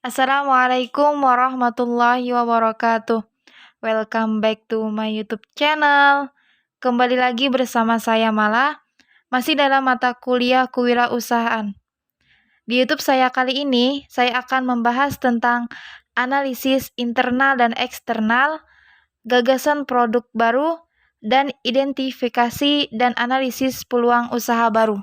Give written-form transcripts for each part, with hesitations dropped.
Assalamualaikum warahmatullahi wabarakatuh. Welcome back to my YouTube channel. Kembali lagi bersama saya Mala, masih dalam mata kuliah kewirausahaan. Di YouTube saya kali ini, saya akan membahas tentang analisis internal dan eksternal, gagasan produk baru, dan identifikasi dan analisis peluang usaha baru.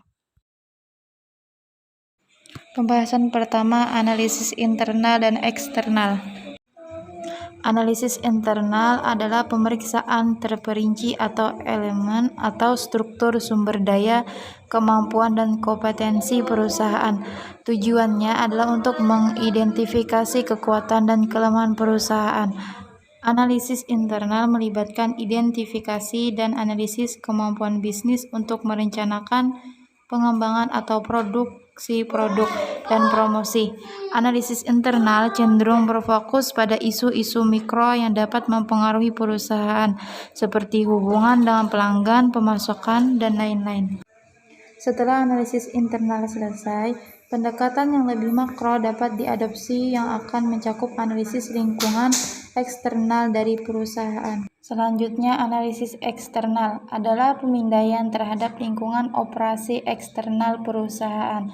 Pembahasan pertama, analisis internal dan eksternal. Analisis internal adalah pemeriksaan terperinci atau elemen atau struktur sumber daya, kemampuan dan kompetensi perusahaan. Tujuannya adalah untuk mengidentifikasi kekuatan dan kelemahan perusahaan. Analisis internal melibatkan identifikasi dan analisis kemampuan bisnis untuk merencanakan pengembangan atau produksi produk dan promosi. Analisis internal cenderung berfokus pada isu-isu mikro yang dapat mempengaruhi perusahaan, seperti hubungan dengan pelanggan, pemasukan, dan lain-lain. Setelah analisis internal selesai, pendekatan yang lebih makro dapat diadopsi yang akan mencakup analisis lingkungan eksternal dari perusahaan. Selanjutnya, analisis eksternal adalah pemindaian terhadap lingkungan operasi eksternal perusahaan.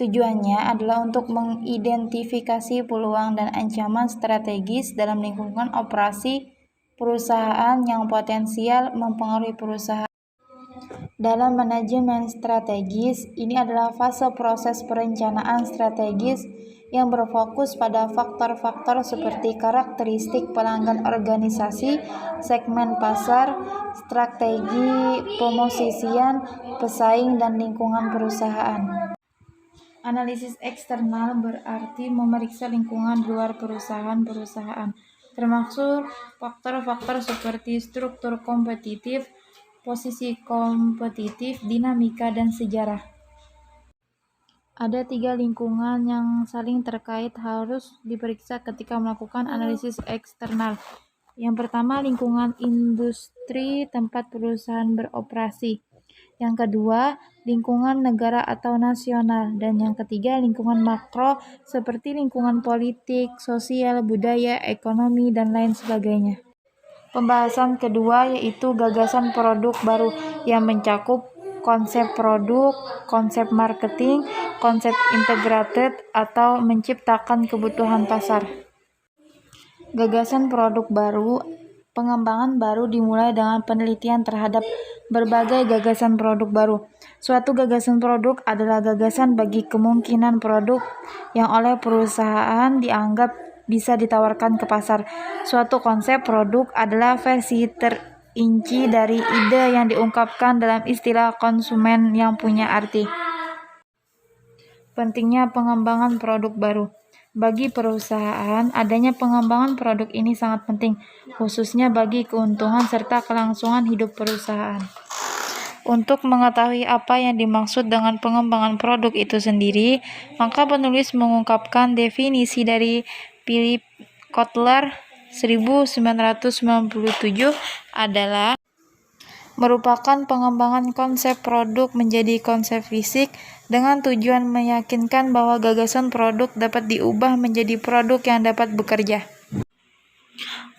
Tujuannya adalah untuk mengidentifikasi peluang dan ancaman strategis dalam lingkungan operasi perusahaan yang potensial mempengaruhi perusahaan. Dalam manajemen strategis, ini adalah fase proses perencanaan strategis yang berfokus pada faktor-faktor seperti karakteristik pelanggan organisasi, segmen pasar, strategi pemosisian, pesaing, dan lingkungan perusahaan. Analisis eksternal berarti memeriksa lingkungan luar perusahaan, termasuk faktor-faktor seperti struktur kompetitif, posisi kompetitif, dinamika, dan sejarah. Ada 3 lingkungan yang saling terkait harus diperiksa ketika melakukan analisis eksternal. Yang pertama, lingkungan industri tempat perusahaan beroperasi. Yang kedua, lingkungan negara atau nasional. Dan yang ketiga, lingkungan makro seperti lingkungan politik, sosial, budaya, ekonomi, dan lain sebagainya. Pembahasan kedua yaitu gagasan produk baru yang mencakup konsep produk, konsep marketing, konsep integrated, atau menciptakan kebutuhan pasar. Gagasan produk baru. Pengembangan baru dimulai dengan penelitian terhadap berbagai gagasan produk baru. Suatu gagasan produk adalah gagasan bagi kemungkinan produk yang oleh perusahaan dianggap bisa ditawarkan ke pasar. Suatu konsep produk adalah versi terinci dari ide yang diungkapkan dalam istilah konsumen yang punya arti. Pentingnya pengembangan produk baru. Bagi perusahaan, adanya pengembangan produk ini sangat penting, khususnya bagi keuntungan serta kelangsungan hidup perusahaan. Untuk mengetahui apa yang dimaksud dengan pengembangan produk itu sendiri, maka penulis mengungkapkan definisi dari Philip Kotler 1997 adalah merupakan pengembangan konsep produk menjadi konsep fisik dengan tujuan meyakinkan bahwa gagasan produk dapat diubah menjadi produk yang dapat bekerja.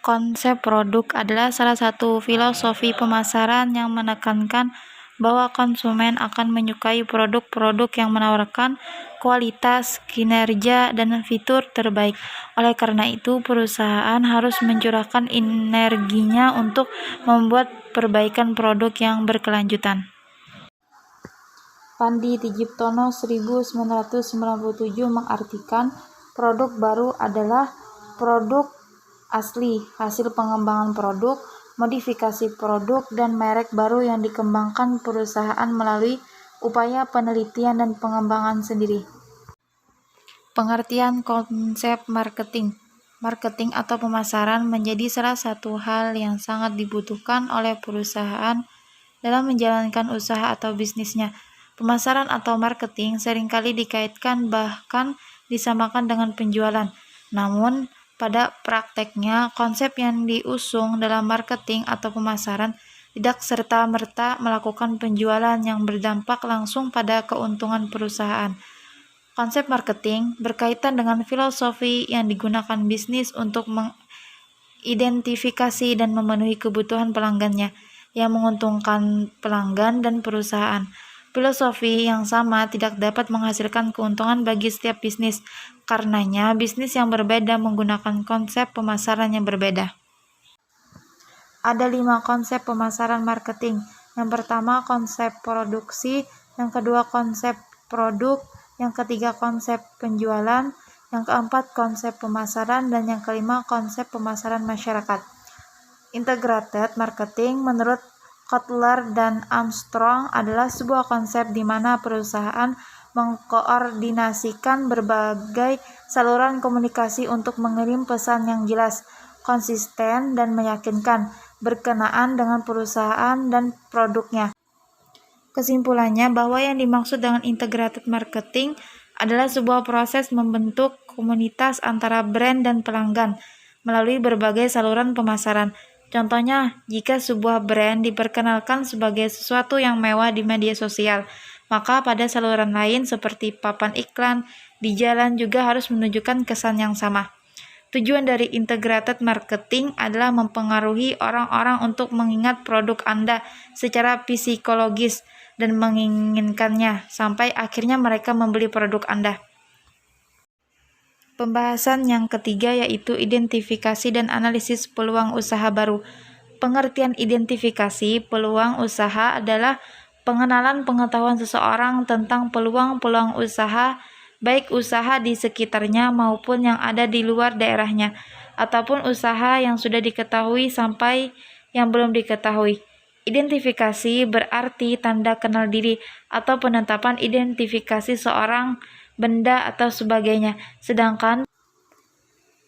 Konsep produk adalah salah satu filosofi pemasaran yang menekankan bahwa konsumen akan menyukai produk-produk yang menawarkan kualitas, kinerja, dan fitur terbaik. Oleh karena itu, perusahaan harus mencurahkan energinya untuk membuat perbaikan produk yang berkelanjutan. Pandi Tijiptono 1997 mengartikan produk baru adalah produk asli, hasil pengembangan produk, modifikasi produk, dan merek baru yang dikembangkan perusahaan melalui upaya penelitian dan pengembangan sendiri. Pengertian konsep marketing. Marketing atau pemasaran menjadi salah satu hal yang sangat dibutuhkan oleh perusahaan dalam menjalankan usaha atau bisnisnya. Pemasaran atau marketing seringkali dikaitkan bahkan disamakan dengan penjualan. Namun, pada prakteknya, konsep yang diusung dalam marketing atau pemasaran tidak serta-merta melakukan penjualan yang berdampak langsung pada keuntungan perusahaan. Konsep marketing berkaitan dengan filosofi yang digunakan bisnis untuk mengidentifikasi dan memenuhi kebutuhan pelanggannya yang menguntungkan pelanggan dan perusahaan. Filosofi yang sama tidak dapat menghasilkan keuntungan bagi setiap bisnis. Karenanya, bisnis yang berbeda menggunakan konsep pemasaran yang berbeda. Ada 5 konsep pemasaran marketing. Yang pertama, konsep produksi. Yang kedua, konsep produk. Yang ketiga, konsep penjualan. Yang keempat, konsep pemasaran. Dan yang kelima, konsep pemasaran masyarakat. Integrated marketing menurut Kotler dan Armstrong adalah sebuah konsep di mana perusahaan mengkoordinasikan berbagai saluran komunikasi untuk mengirim pesan yang jelas, konsisten, dan meyakinkan berkenaan dengan perusahaan dan produknya. Kesimpulannya bahwa yang dimaksud dengan integrated marketing adalah sebuah proses membentuk komunitas antara brand dan pelanggan melalui berbagai saluran pemasaran. Contohnya, jika sebuah brand diperkenalkan sebagai sesuatu yang mewah di media sosial, maka pada saluran lain seperti papan iklan di jalan juga harus menunjukkan kesan yang sama. Tujuan dari integrated marketing adalah mempengaruhi orang-orang untuk mengingat produk Anda secara psikologis dan menginginkannya sampai akhirnya mereka membeli produk Anda. Pembahasan yang ketiga yaitu identifikasi dan analisis peluang usaha baru. Pengertian identifikasi peluang usaha adalah pengenalan pengetahuan seseorang tentang peluang-peluang usaha, baik usaha di sekitarnya maupun yang ada di luar daerahnya, ataupun usaha yang sudah diketahui sampai yang belum diketahui. Identifikasi berarti tanda kenal diri atau penetapan identifikasi seorang, benda, atau sebagainya. Sedangkan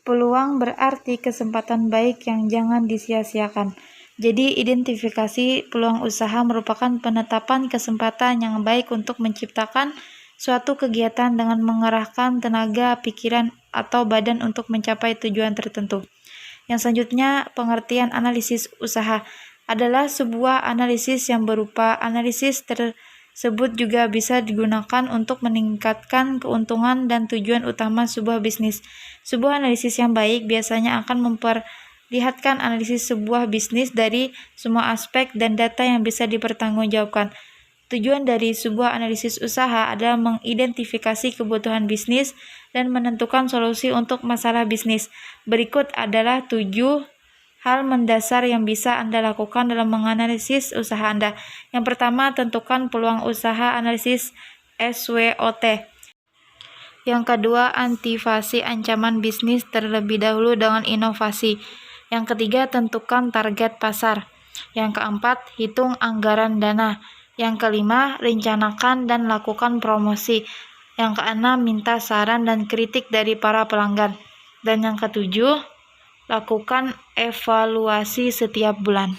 peluang berarti kesempatan baik yang jangan disia-siakan. Jadi, identifikasi peluang usaha merupakan penetapan kesempatan yang baik untuk menciptakan suatu kegiatan dengan mengerahkan tenaga, pikiran, atau badan untuk mencapai tujuan tertentu. Yang selanjutnya, pengertian analisis usaha adalah sebuah analisis yang berupa analisis tersebut juga bisa digunakan untuk meningkatkan keuntungan dan tujuan utama sebuah bisnis. Sebuah analisis yang baik biasanya akan memperlihatkan analisis sebuah bisnis dari semua aspek dan data yang bisa dipertanggungjawabkan. Tujuan dari sebuah analisis usaha adalah mengidentifikasi kebutuhan bisnis dan menentukan solusi untuk masalah bisnis. Berikut adalah 7 hal mendasar yang bisa Anda lakukan dalam menganalisis usaha Anda. Yang pertama, tentukan peluang usaha, analisis SWOT. Yang kedua, antisipasi ancaman bisnis terlebih dahulu dengan inovasi. Yang ketiga, tentukan target pasar. Yang keempat, hitung anggaran dana. Yang kelima, rencanakan dan lakukan promosi. Yang keenam, minta saran dan kritik dari para pelanggan. Dan yang ketujuh, lakukan evaluasi setiap bulan.